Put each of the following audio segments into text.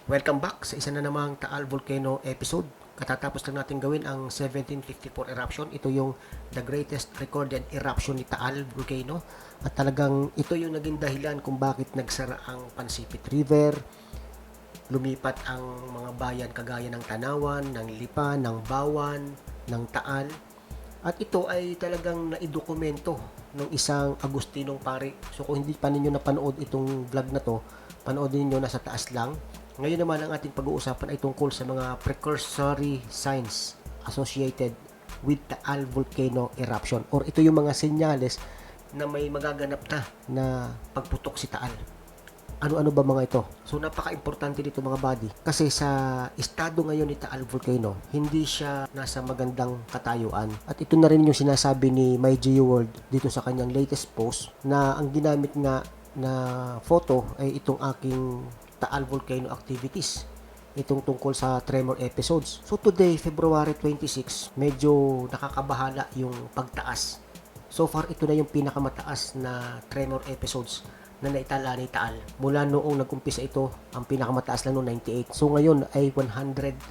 Welcome back sa isa na namang Taal Volcano episode. Katatapos lang natin gawin ang 1754 eruption. Ito yung the greatest recorded eruption ni Taal Volcano. At talagang ito yung naging dahilan kung bakit nagsara ang Pansipit River, lumipat ang mga bayan kagaya ng Tanawan, ng Lipa, ng Bawan, ng Taal. At ito ay talagang naidokumento ng isang Agustinong pari. So kung hindi pa ninyo napanood itong vlog na to, panoodin niyo, nasa taas lang. Ngayon naman ang ating pag-uusapan ay tungkol sa mga precursory signs associated with the Taal volcano eruption, or ito yung mga senyales na may magaganap na pagputok si Taal. Ano-ano ba mga ito? So napaka-importante dito mga buddy, kasi sa estado ngayon ni Taal Volcano, hindi siya nasa magandang katayuan. At ito na rin yung sinasabi ni MyGeoWorld dito sa kanyang latest post, na ang ginamit nga na photo ay itong aking Taal Volcano activities, itong tungkol sa tremor episodes. So today, February 26, medyo nakakabahala yung pagtaas. So far, ito na yung pinakamataas na tremor episodes na naitala ni Taal. Mula noong nag-umpisa ito, ang pinakamataas lang noong 98. So ngayon ay 113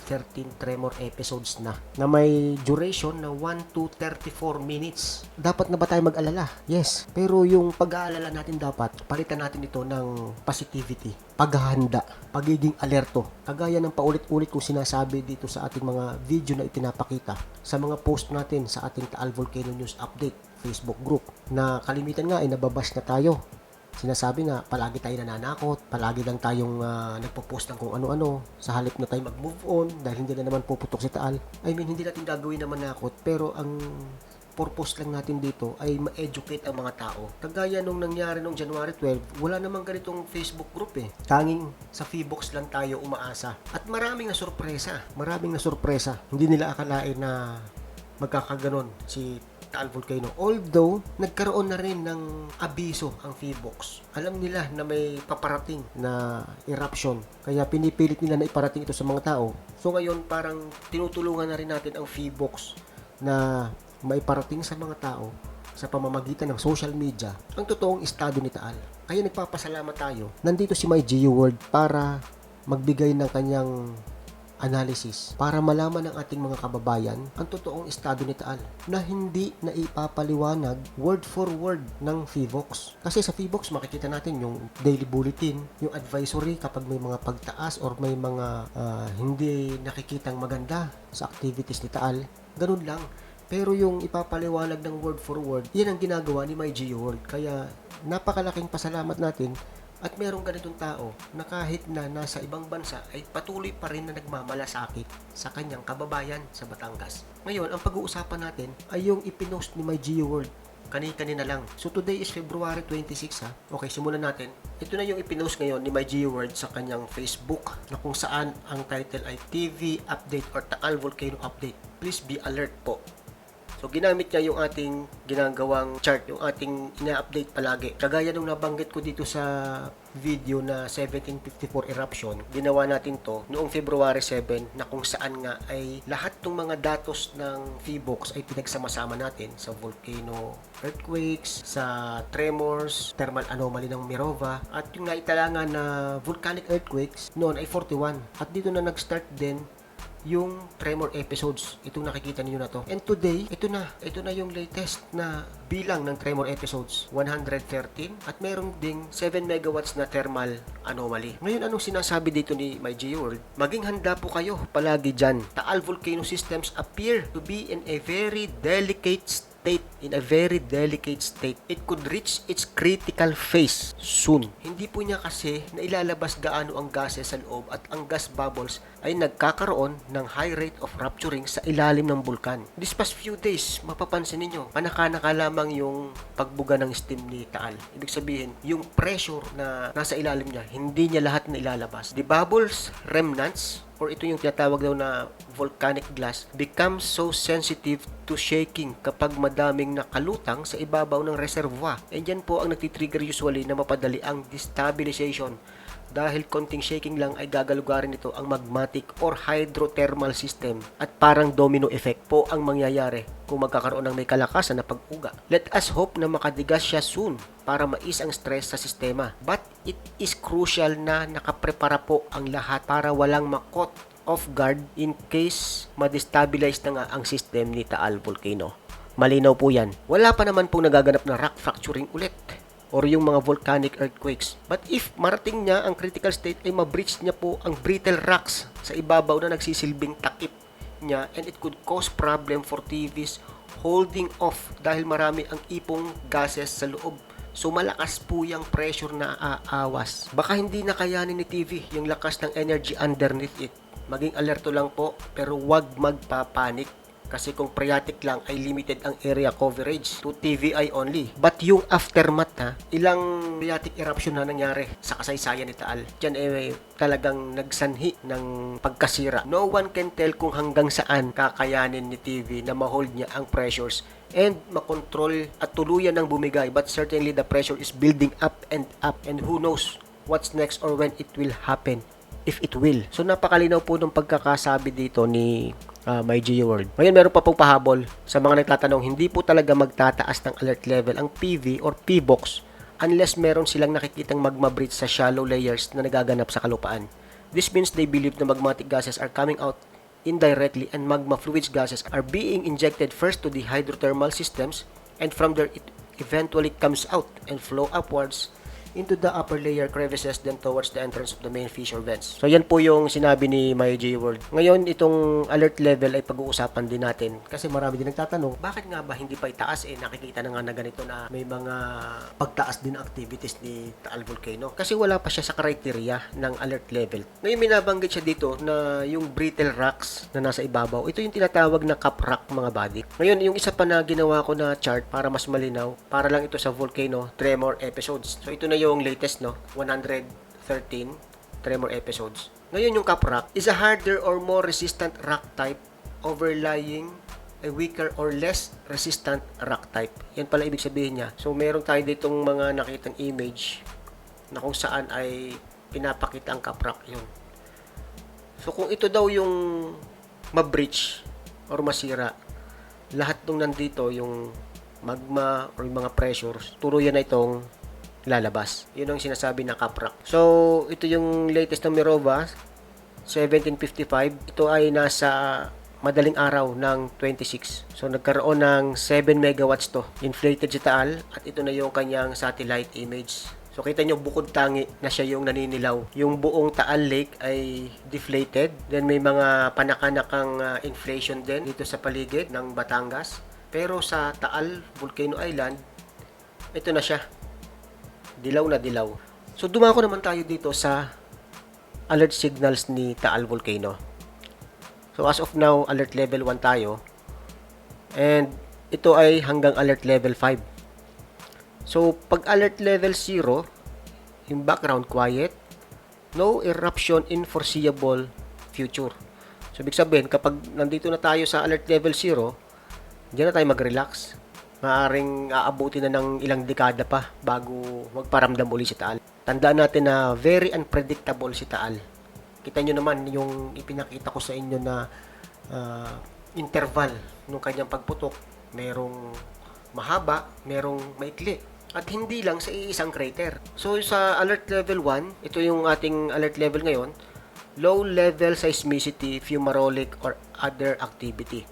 tremor episodes na may duration na 1 to 34 minutes. Dapat na ba tayo mag-alala? Yes. Pero yung pag-aalala natin dapat, palitan natin ito ng positivity, paghahanda, pagiging alerto. Kagaya ng paulit-ulit kong sinasabi dito sa ating mga video na itinapakita, sa mga post natin sa ating Taal Volcano News Update Facebook group, na kalimitan nga ay nababash na tayo. Sinasabi na palagi tayo nananakot, palagi lang tayong nagpo-post ng kung ano-ano sa halip na tayo mag-move on dahil hindi na naman puputok si Taal. I mean, hindi natin gagawin na manakot, pero ang purpose lang natin dito ay ma-educate ang mga tao. Kagaya nung nangyari nung January 12, wala namang ganitong Facebook group eh. Tanging sa Feebox lang tayo umaasa. At maraming na sorpresa. Hindi nila akalain na magkakaganon si Taal Volcano. Although, nagkaroon na rin ng abiso ang Feebox. Alam nila na may paparating na eruption. Kaya pinipilit nila na iparating ito sa mga tao. So ngayon, parang tinutulungan na rin natin ang Feebox na maiparating sa mga tao sa pamamagitan ng social media ang totoong estado ni Taal. Kaya nagpapasalamat tayo. Nandito si MyGeoWorld para magbigay ng kanyang analysis para malaman ng ating mga kababayan ang totoong estado ni Taal na hindi na ipapaliwanag word for word ng Feebox. Kasi sa Feebox makikita natin yung daily bulletin, yung advisory kapag may mga pagtaas or may mga hindi nakikitang maganda sa activities ni Taal. Ganun lang. Pero yung ipapaliwanag ng word for word, yan ang ginagawa ni MyGeoWorld. Kaya napakalaking pasalamat natin at merong ganitong tao na kahit na nasa ibang bansa ay patuloy pa rin na nagmamalasakit sa kanyang kababayan sa Batangas. Ngayon, ang pag-uusapan natin ay yung ipinost ni MyGeoWorld kanina lang. So today is February 26 ha. Okay, simulan natin. Ito na yung ipinost ngayon ni MyGeoWorld sa kanyang Facebook, na kung saan ang title ay TV Update or Taal Volcano Update. Please be alert po. So, ginamit niya yung ating ginagawang chart, yung ating ina-update palagi. Kagaya nung nabanggit ko dito sa video na 1754 eruption, ginawa natin to noong February 7, na kung saan nga ay lahat ng mga datos ng Feebox ay pinagsama-sama natin sa volcano earthquakes, sa tremors, thermal anomaly ng Mirova, at yung naitalangan na volcanic earthquakes noon ay 41. At dito na nag-start din yung tremor episodes. Itong nakikita niyo na to. And today, ito na yung latest na bilang ng tremor episodes, 113, at meron ding 7 megawatts na thermal anomaly. Ngayon, anong sinasabi dito ni MyGeoWorld? Maging handa po kayo palagi dyan. Taal volcano systems appear to be in a very delicate state. It could reach its critical phase soon. Hindi po niya kasi nailalabas gaano ang gases sa loob, at ang gas bubbles ay nagkakaroon ng high rate of rupturing sa ilalim ng bulkan. This past few days, mapapansin ninyo, panaka-naka lamang yung pagbuga ng steam ni Taal. Ibig sabihin, yung pressure na nasa ilalim niya, hindi niya lahat na ilalabas. The bubbles, remnants, or ito yung tinatawag daw na volcanic glass, becomes so sensitive to shaking kapag madaming nakalutang sa ibabaw ng reservoir. And yan po ang nagtitrigger usually na mapadali ang destabilization dahil konting shaking lang ay gagalugarin nito ang magmatic or hydrothermal system at parang domino effect po ang mangyayari kung magkakaroon ng may kalakasan na pag-uga. Let us hope na makadigas siya soon para mais ang stress sa sistema. But it is crucial na nakaprepara po ang lahat para walang makot off guard in case ma-destabilize na nga ang system ni Taal Volcano. Malinaw po yan. Wala pa naman pong nagaganap na rock fracturing ulit or yung mga volcanic earthquakes. But if marating niya ang critical state ay ma-breach niya po ang brittle rocks sa ibabaw na nagsisilbing takip niya, and it could cause problem for TVs holding off dahil marami ang ipong gases sa loob. So malakas po yung pressure na aawas. Baka hindi na kayanin ni TV yung lakas ng energy underneath it. Maging alerto lang po pero wag magpapanik. Kasi kung phreatic lang ay limited ang area coverage to TVI only. But yung aftermath ilang phreatic eruption na nangyari sa kasaysayan ni Taal. Diyan talagang nagsanhi ng pagkasira. No one can tell kung hanggang saan kakayanin ni TV na ma-hold niya ang pressures and makontrol at tuluyan ng bumigay. But certainly the pressure is building up and who knows what's next or when it will happen. If it will. So napakalinaw po ng pagkakasabi dito ni My World. Ngayon meron pa pong pahabol sa mga nagtatanong, hindi po talaga magtataas ng alert level ang PV or PBOX unless meron silang nakikitang magma breach sa shallow layers na nagaganap sa kalupaan. This means they believe na magmatic gases are coming out indirectly and magma fluids gases are being injected first to the hydrothermal systems and from there it eventually comes out and flow upwards into the upper layer crevices then towards the entrance of the main fissure vents. So yan po yung sinabi ni My World. Ngayon itong alert level ay pag-uusapan din natin kasi marami din nagtatanong, bakit nga ba hindi pa itaas? Nakikita na nga na ganito na may mga pagtaas din activities ni Taal Volcano kasi wala pa siya sa criteria ng alert level. Ngayon binabanggit siya dito na yung brittle rocks na nasa ibabaw, ito yung tinatawag na cap rock mga buddy. Ngayon yung isa pa na ginawa ko na chart para mas malinaw, para lang ito sa volcano tremor episodes. So ito na yung latest 113 tremor episodes. Ngayon yung cap rock is a harder or more resistant rock type overlying a weaker or less resistant rock type. Yan pala ibig sabihin niya. So meron tayo ditong mga nakitang image na kung saan ay pinapakita ang cap rock yun. So kung ito daw yung ma-breach or masira, lahat nung nandito yung magma or yung mga pressures, tuluyan na itong lalabas. Yun ang sinasabi ng cap rock. So, ito yung latest ng Mirova, 1755. Ito ay nasa madaling araw ng 26. So, nagkaroon ng 7 megawatts to. Inflated si Taal at ito na yung kanyang satellite image. So, kita nyo, bukod tangi na siya yung naninilaw. Yung buong Taal Lake ay deflated. Then, may mga panakanakang inflation din dito sa paligid ng Batangas. Pero sa Taal Volcano Island, ito na siya. Dilaw na dilaw. So, dumako naman tayo dito sa alert signals ni Taal Volcano. So, as of now, alert level 1 tayo. And, ito ay hanggang alert level 5. So, pag alert level 0, yung background quiet, no eruption in foreseeable future. So, ibig sabihin, kapag nandito na tayo sa alert level 0, diyan na tayo mag-relax. Maaring aabuti na ng ilang dekada pa bago magparamdam uli si Taal. Tandaan natin na very unpredictable si Taal. Kita nyo naman yung ipinakita ko sa inyo na interval ng kanyang pagputok. Merong mahaba, merong maikli. At hindi lang sa iisang crater. So sa alert level 1, ito yung ating alert level ngayon, low level seismicity, fumarolic, or other activity.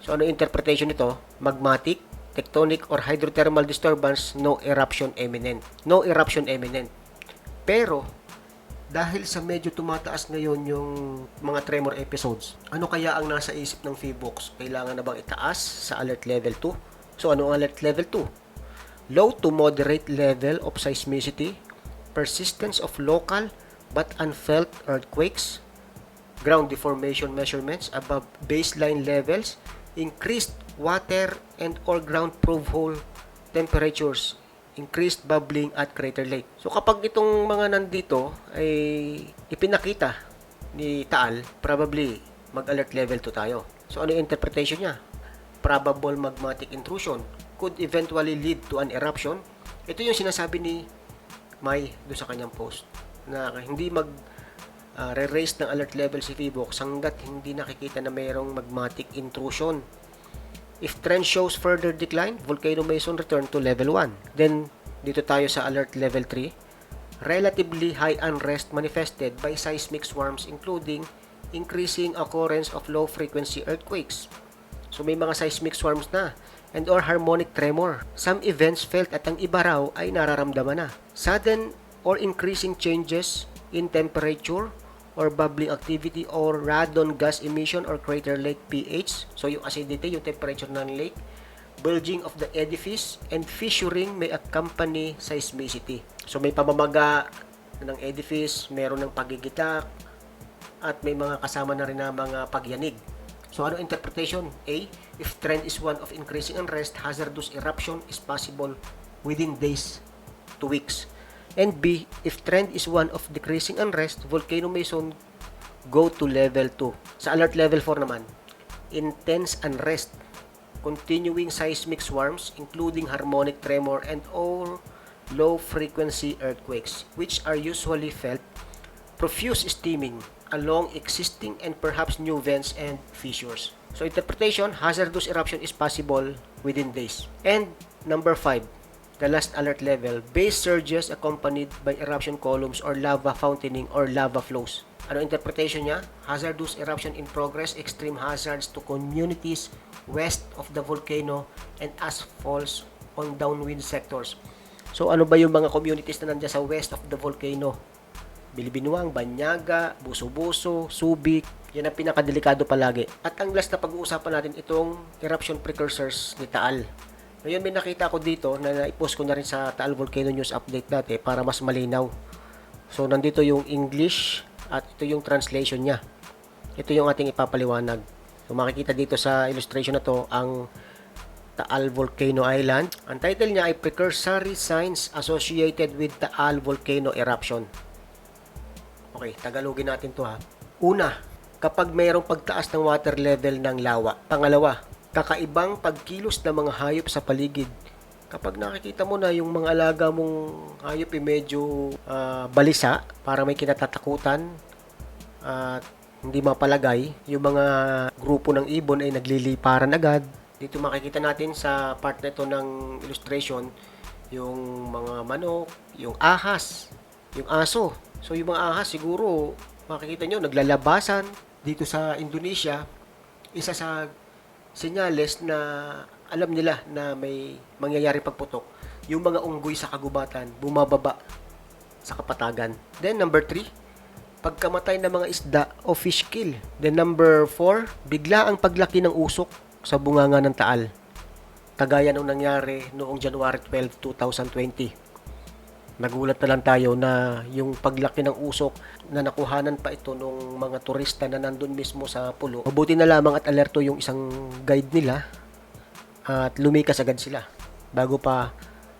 So ano interpretation nito? Magmatic, tectonic or hydrothermal disturbance, no eruption imminent. No eruption imminent. Pero, dahil sa medyo tumataas ngayon yung mga tremor episodes, ano kaya ang nasa isip ng PBOX? Kailangan na bang itaas sa alert level 2? So, ano ang alert level 2? Low to moderate level of seismicity, persistence of local but unfelt earthquakes, ground deformation measurements above baseline levels, increased water and or ground probe hole temperatures, increased bubbling at crater lake. So kapag itong mga nandito ay ipinakita ni Taal, probably mag-alert level 2 tayo. So ano yung interpretation niya? Probable magmatic intrusion could eventually lead to an eruption. Ito yung sinasabi ni May doon sa kanyang post na hindi re-raise ng alert level si Fivox hanggat hindi nakikita na mayroong magmatic intrusion. If trend shows further decline, volcano may soon return to level 1. Then, dito tayo sa alert level 3. Relatively high unrest manifested by seismic swarms including increasing occurrence of low-frequency earthquakes. So, may mga seismic swarms na and or harmonic tremor. Some events felt at ang iba raw ay nararamdaman na. Sudden or increasing changes in temperature or bubbling activity or radon gas emission or crater lake pH. So, yung acidity, yung temperature ng lake, bulging of the edifice, and fissuring may accompany seismicity. So, may pamamaga ng edifice, meron ng pagigitak, at may mga kasama na rin na mga pagyanig. So, ano interpretation? A, if trend is one of increasing unrest, hazardous eruption is possible within days to weeks. And B, if trend is one of decreasing unrest, volcano may soon go to level 2. Sa alert level 4 naman, intense unrest, continuing seismic swarms, including harmonic tremor and or low-frequency earthquakes, which are usually felt, profuse steaming along existing and perhaps new vents and fissures. So, interpretation, hazardous eruption is possible within days. And number 5, the last alert level, base surges accompanied by eruption columns or lava fountaining or lava flows. Ano interpretation niya? Hazardous eruption in progress, extreme hazards to communities west of the volcano and ash falls on downwind sectors. So, ano ba yung mga communities na nandiyan sa west of the volcano? Bilibinuang, Banyaga, Buso-Buso, Subic, yan ang pinakadelikado palagi. At ang last na pag-uusapan natin itong eruption precursors ni Taal. Ngayon may nakita ko dito na naipost ko na rin sa Taal Volcano News Update dati para mas malinaw. So nandito yung English at ito yung translation niya. Ito yung ating ipapaliwanag. So makikita dito sa illustration na to ang Taal Volcano Island. Ang title niya ay Precursory Signs Associated with Taal Volcano Eruption. Okay, Tagalogin natin to ha. Una, kapag mayroong pagtaas ng water level ng lawa. Pangalawa, kakaibang pagkilos ng mga hayop sa paligid. Kapag nakikita mo na yung mga alaga mong hayop medyo balisa, para may kinatatakutan at hindi mapalagay, yung mga grupo ng ibon ay nagliliparan agad. Dito makikita natin sa part na ito ng illustration, yung mga manok, yung ahas, yung aso. So, yung mga ahas, siguro, makikita nyo, naglalabasan. Dito sa Indonesia, isa sa senyales na alam nila na may mangyayari pagputok, yung mga unggoy sa kagubatan, bumababa sa kapatagan. Then, number 3, pagkamatay ng mga isda o fish kill. Then, number 4, bigla ang paglaki ng usok sa bunganga ng Taal. Kagaya nung nangyari noong January 12, 2020. Nagulat na lang tayo na yung paglaki ng usok na nakuhanan pa ito ng mga turista na nandun mismo sa pulo. Mabuti na lamang at alerto yung isang guide nila at lumikas agad sila bago pa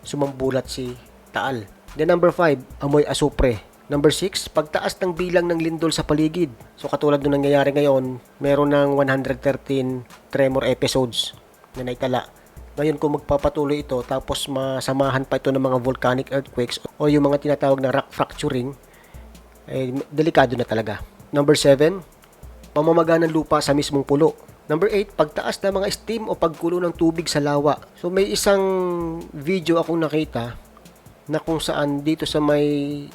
sumambulat si Taal. Then number 5, amoy asupre. Number 6, pagtaas ng bilang ng lindol sa paligid. So katulad nung nangyayari ngayon, meron ng 113 tremor episodes na naitala. Ngayon kung magpapatuloy ito tapos masamahan pa ito ng mga volcanic earthquakes o yung mga tinatawag na rock fracturing, delikado na talaga. Number 7, pamamaga ng lupa sa mismong pulo. Number 8, pagtaas ng mga steam o pagkulo ng tubig sa lawa. So may isang video akong nakita na kung saan dito sa may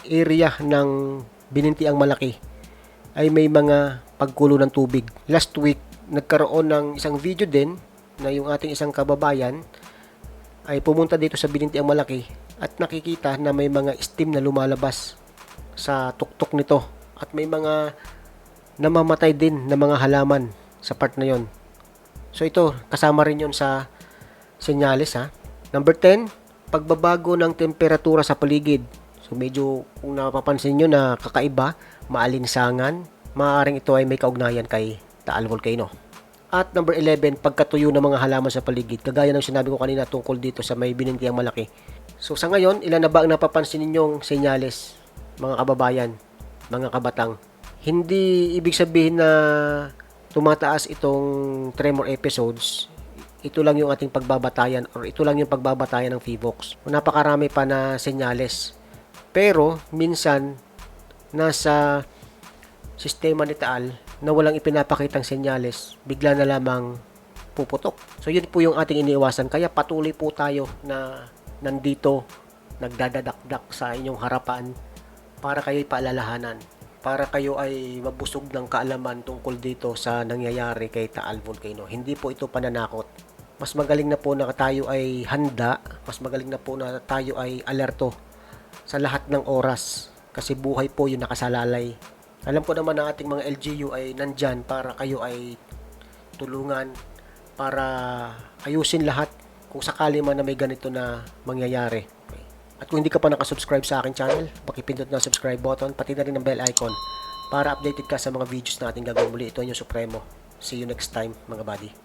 area ng Binintiang Malaki ay may mga pagkulo ng tubig. Last week, nagkaroon ng isang video din na yung ating isang kababayan ay pumunta dito sa Binintiang Malaki at nakikita na may mga steam na lumalabas sa tuktok nito at may mga namamatay din na mga halaman sa part na yon. So ito, kasama rin yon sa senyales ha. Number 10, pagbabago ng temperatura sa paligid. So medyo kung napapansin nyo na kakaiba, maalinsangan, maaaring ito ay may kaugnayan kay Taal Volcano. At number 11, pagkatuyo ng mga halaman sa paligid. Kagaya ng sinabi ko kanina tungkol dito sa may Binintiang Malaki. So sa ngayon, ilan na ba ang napapansin ninyong senyales, mga kababayan, mga kabatang? Hindi ibig sabihin na tumataas itong tremor episodes. Ito lang yung ating pagbabatayan or ito lang yung pagbabatayan ng Fivox. Napakarami pa na senyales. Pero minsan nasa sistema ni Taal na walang ipinapakitang senyales, bigla na lamang puputok. So yun po yung ating iniiwasan. Kaya patuloy po tayo na nandito nagdadadakdak sa inyong harapan para kayo'y paalalahanan, para kayo ay mabusog ng kaalaman tungkol dito sa nangyayari kay Taal Volcano. Hindi po ito pananakot. Mas magaling na po na tayo ay handa, mas magaling na po na tayo ay alerto sa lahat ng oras kasi buhay po yung nakasalalay. Alam ko naman na ating mga LGU ay nandyan para kayo ay tulungan, para ayusin lahat kung sakali man na may ganito na mangyayari. Okay. At kung hindi ka pa nakasubscribe sa aking channel, pakipindot na subscribe button, pati na rin ang bell icon para updated ka sa mga videos natin gagawin muli. Ito yung Supremo. See you next time mga buddy.